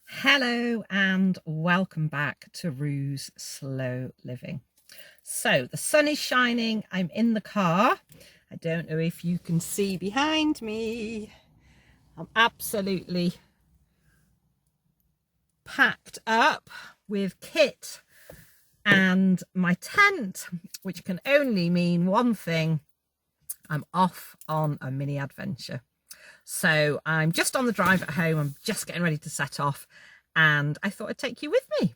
Hello and welcome back to Rue's Slow Living. So the sun is shining, I'm in the car. I don't know if you can see behind me. I'm absolutely packed up with kit and my tent, which can only mean one thing. I'm off on a mini adventure. So I'm just on the drive at home. I'm just getting ready to set off and I thought I'd take you with me.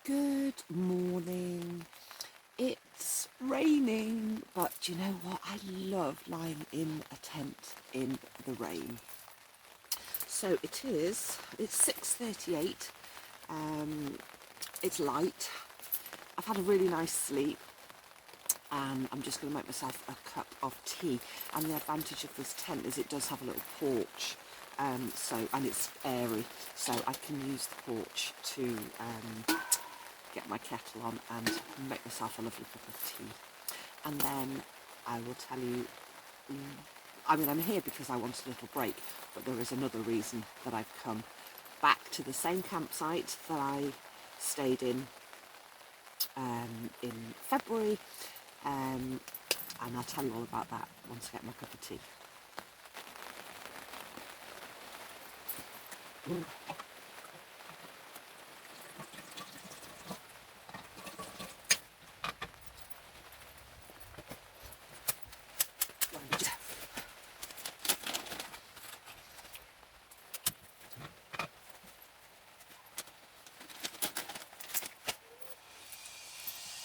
Good morning. It's raining, but do you know what? I love lying in a tent in the rain. So it's 6:38. It's light. I've had a really nice sleep and I'm just going to make myself a cup of tea. And the advantage of this tent is it does have a little porch, and it's airy, so I can use the porch to get my kettle on and make myself a lovely cup of tea. And then I will tell you, I'm here because I wanted a little break, but there is another reason that I've come back to the same campsite that I stayed in February, and I'll tell you all about that once I get my cup of tea.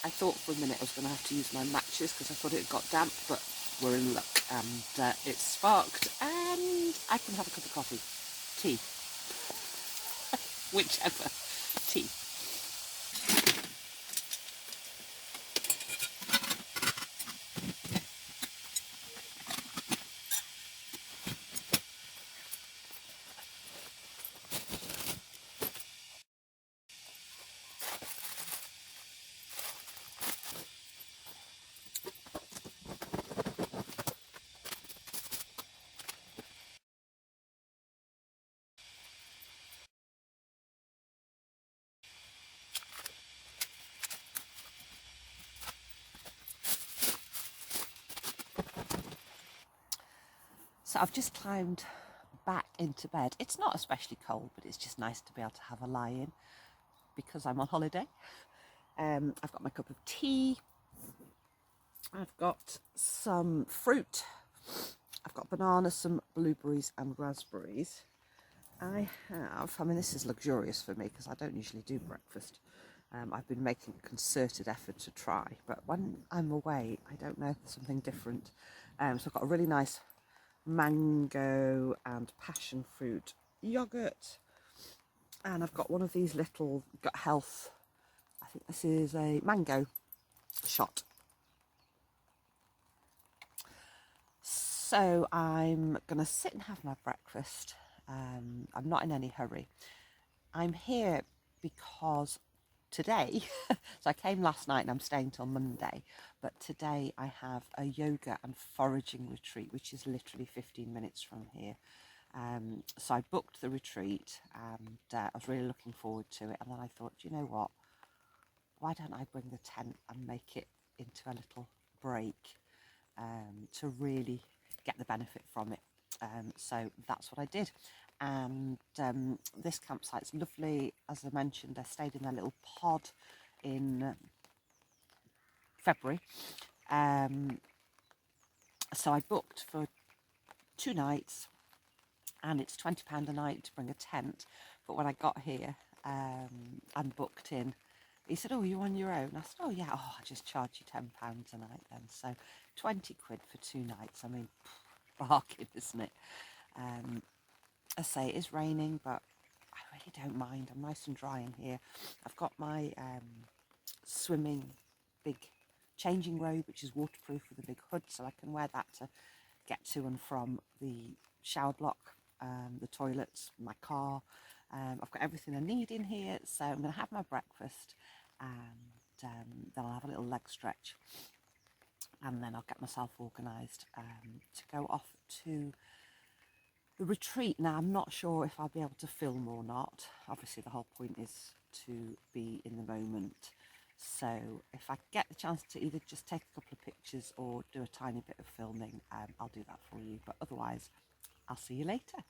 I thought for a minute I was going to have to use my matches because I thought it got damp, but we're in luck and it's sparked and I can have a cup of coffee, tea, whichever, tea. So I've just climbed back into bed. It's not especially cold, but it's just nice to be able to have a lie in because I'm on holiday. I've got my cup of tea. I've got some fruit. I've got bananas, some blueberries and raspberries. This is luxurious for me because I don't usually do breakfast. I've been making a concerted effort to try, but when I'm away, I don't know, something different. So I've got a really nice mango and passion fruit yogurt, and I've got one of these little gut health, I think this is a mango shot. So I'm gonna sit and have my breakfast. I'm not in any hurry. I'm here because today, so I came last night and I'm staying till Monday, but today I have a yoga and foraging retreat, which is literally 15 minutes from here. So I booked the retreat and I was really looking forward to it. And then I thought, you know what, why don't I bring the tent and make it into a little break to really get the benefit from it. So that's what I did. And this campsite's lovely. As I mentioned, I stayed in their little pod in February. So I booked for 2 nights and it's £20 a night to bring a tent. But when I got here and booked in, he said, oh, you're on your own? I said, oh yeah, I'll just charge you £10 a night then. So 20 quid for 2 nights. I mean, bargain, isn't it? I say it is raining, but I really don't mind. I'm nice and dry in here. I've got my swimming big changing robe, which is waterproof with a big hood, so I can wear that to get to and from the shower block, the toilets, my car. I've got everything I need in here, so I'm going to have my breakfast and then I'll have a little leg stretch and then I'll get myself organised to go off to the retreat. Now, I'm not sure if I'll be able to film or not. Obviously, the whole point is to be in the moment. So if I get the chance to either just take a couple of pictures or do a tiny bit of filming, I'll do that for you. But otherwise, I'll see you later.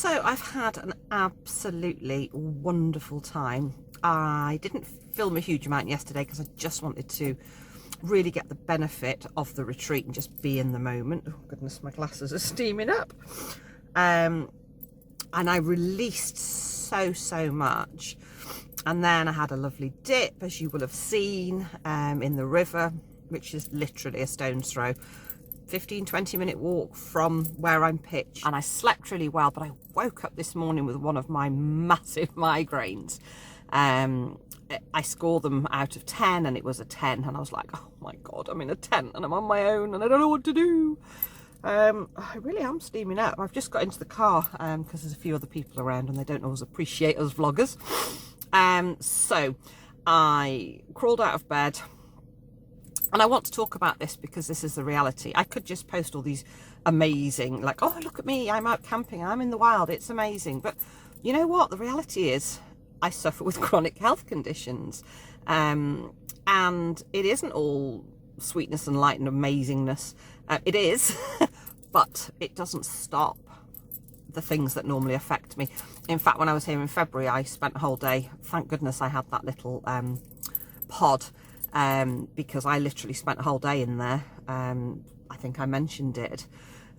So I've had an absolutely wonderful time. I didn't film a huge amount yesterday because I just wanted to really get the benefit of the retreat and just be in the moment. Oh goodness, my glasses are steaming up. And I released so much. And then I had a lovely dip, as you will have seen, in the river, which is literally a stone's throw. 15-20 minute walk from where I'm pitched, and I slept really well, but I woke up this morning with one of my massive migraines. I score them out of 10 and it was a 10, and I was like, oh my god, I'm in a tent and I'm on my own and I don't know what to do. I really am steaming up. I've just got into the car because there's a few other people around and they don't always appreciate us vloggers. So I crawled out of bed. And I want to talk about this because this is the reality. I could just post all these amazing, like, oh, look at me, I'm out camping, I'm in the wild, it's amazing. But you know what? The reality is I suffer with chronic health conditions. And it isn't all sweetness and light and amazingness. It is, but it doesn't stop the things that normally affect me. In fact, when I was here in February, I spent a whole day, thank goodness I had that little pod. Because I literally spent a whole day in there. I think I mentioned it.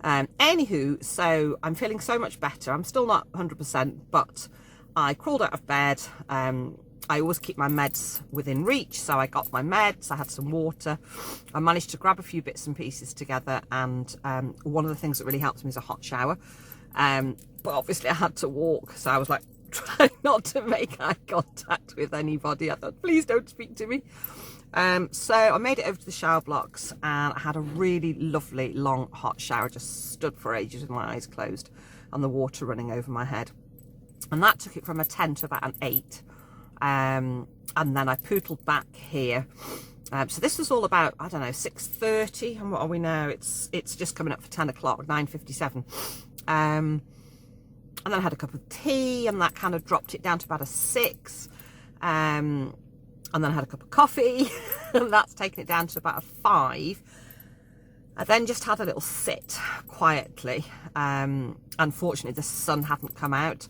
Anywho, so I'm feeling so much better. I'm still not 100%, but I crawled out of bed. I always keep my meds within reach, so I got my meds, I had some water. I managed to grab a few bits and pieces together, and one of the things that really helps me is a hot shower. But obviously I had to walk, so I was like, trying not to make eye contact with anybody. I thought, please don't speak to me. So I made it over to the shower blocks and I had a really lovely long hot shower. Just stood for ages with my eyes closed and the water running over my head, and that took it from a 10 to about an 8. And then I pootled back here. So this was all about, I don't know, 6:30, and what are we now? It's just coming up for 10 o'clock, 9:57. And then I had a cup of tea and that kind of dropped it down to about a 6. And then I had a cup of coffee and that's taken it down to about a 5. I then just had a little sit quietly. Unfortunately, the sun hadn't come out,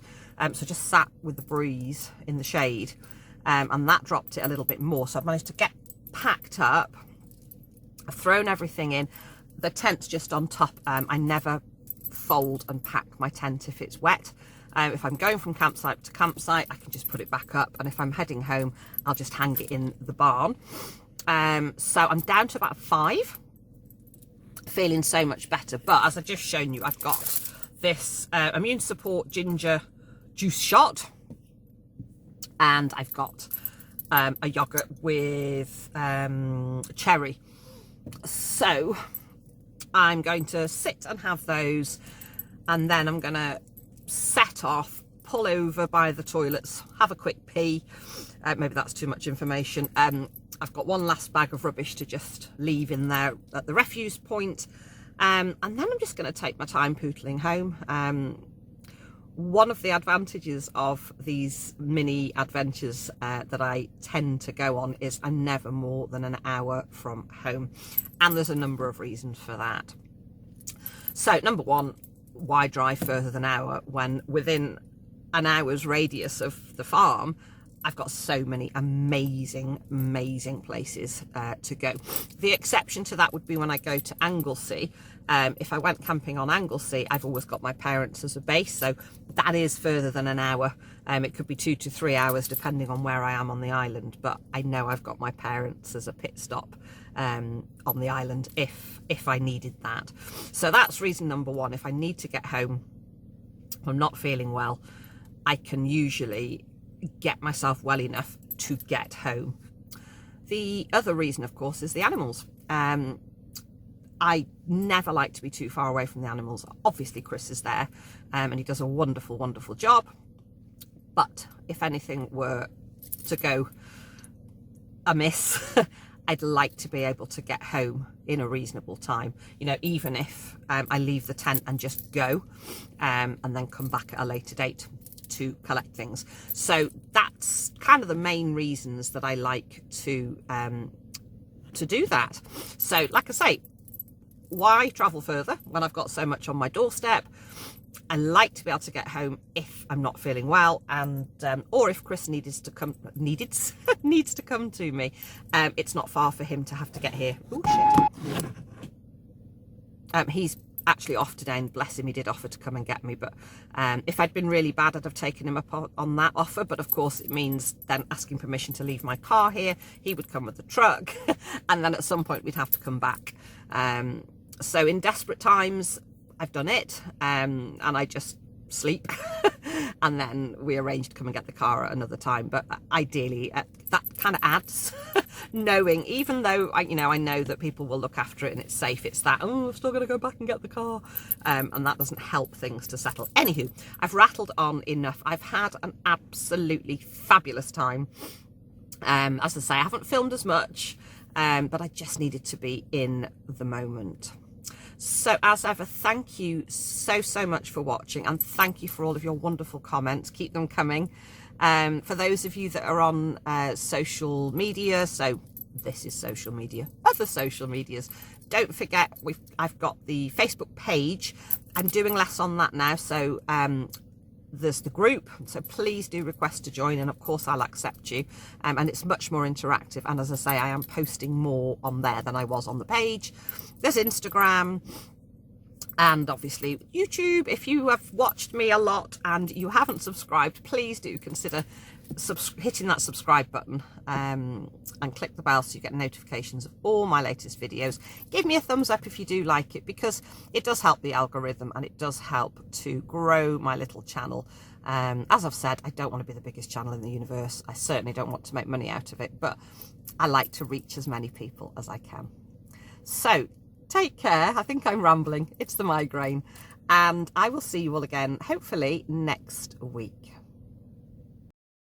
so just sat with the breeze in the shade, and that dropped it a little bit more. So I've managed to get packed up. I've thrown everything in. The tent's just on top. I never fold and pack my tent if it's wet. If I'm going from campsite to campsite, I can just put it back up, and if I'm heading home, I'll just hang it in the barn. So I'm down to about a 5, feeling so much better. But as I've just shown you, I've got this immune support ginger juice shot, and I've got a yogurt with cherry. So I'm going to sit and have those, and then I'm going to set off, pull over by the toilets, have a quick pee. Maybe that's too much information. I've got one last bag of rubbish to just leave in there at the refuse point, and then I'm just going to take my time pootling home. One of the advantages of these mini adventures that I tend to go on is I'm never more than an hour from home, and there's a number of reasons for that. So number one, why drive further than an hour when within an hour's radius of the farm I've got so many amazing places to go. The exception to that would be when I go to Anglesey. If I went camping on Anglesey, I've always got my parents as a base, so that is further than an hour. It could be 2 to 3 hours depending on where I am on the island, but I know I've got my parents as a pit stop on the island if I needed that. So that's reason number one. If I need to get home, if I'm not feeling well, I can usually get myself well enough to get home. The other reason, of course, is the animals. I never like to be too far away from the animals. Obviously Chris is there, and he does a wonderful job, but if anything were to go amiss, I'd like to be able to get home in a reasonable time, you know, even if I leave the tent and just go, and then come back at a later date to collect things. So that's kind of the main reasons that I like to do that. So like I say, why travel further when I've got so much on my doorstep? I like to be able to get home if I'm not feeling well, and or if Chris needs to come to me. It's not far for him to have to get here. Oh shit. He's actually off today, and bless him, he did offer to come and get me, but if I'd been really bad, I'd have taken him up on that offer, but of course it means then asking permission to leave my car here. He would come with the truck and then at some point we'd have to come back. So in desperate times I've done it, and I just sleep and then we arrange to come and get the car at another time. But ideally that kind of adds knowing, even though I know that people will look after it and it's safe, it's that, oh, I've still got to go back and get the car, and that doesn't help things to settle. Anywho, I've rattled on enough. I've had an absolutely fabulous time. As I say, I haven't filmed as much, but I just needed to be in the moment. So as ever, thank you so much for watching, and thank you for all of your wonderful comments. Keep them coming. For those of you that are on social media, so this is social media, other social medias, don't forget I've got the Facebook page. I'm doing less on that now, so there's the group, so please do request to join, and of course I'll accept you, and it's much more interactive, and as I say, I am posting more on there than I was on the page. There's Instagram and obviously YouTube. If you have watched me a lot and you haven't subscribed, please do consider hitting that subscribe button, and click the bell so you get notifications of all my latest videos. Give me a thumbs up if you do like it, because it does help the algorithm and it does help to grow my little channel. As I've said, I don't want to be the biggest channel in the universe. I certainly don't want to make money out of it, but I like to reach as many people as I can. So take care. I think I'm rambling. It's the migraine, and I will see you all again hopefully next week.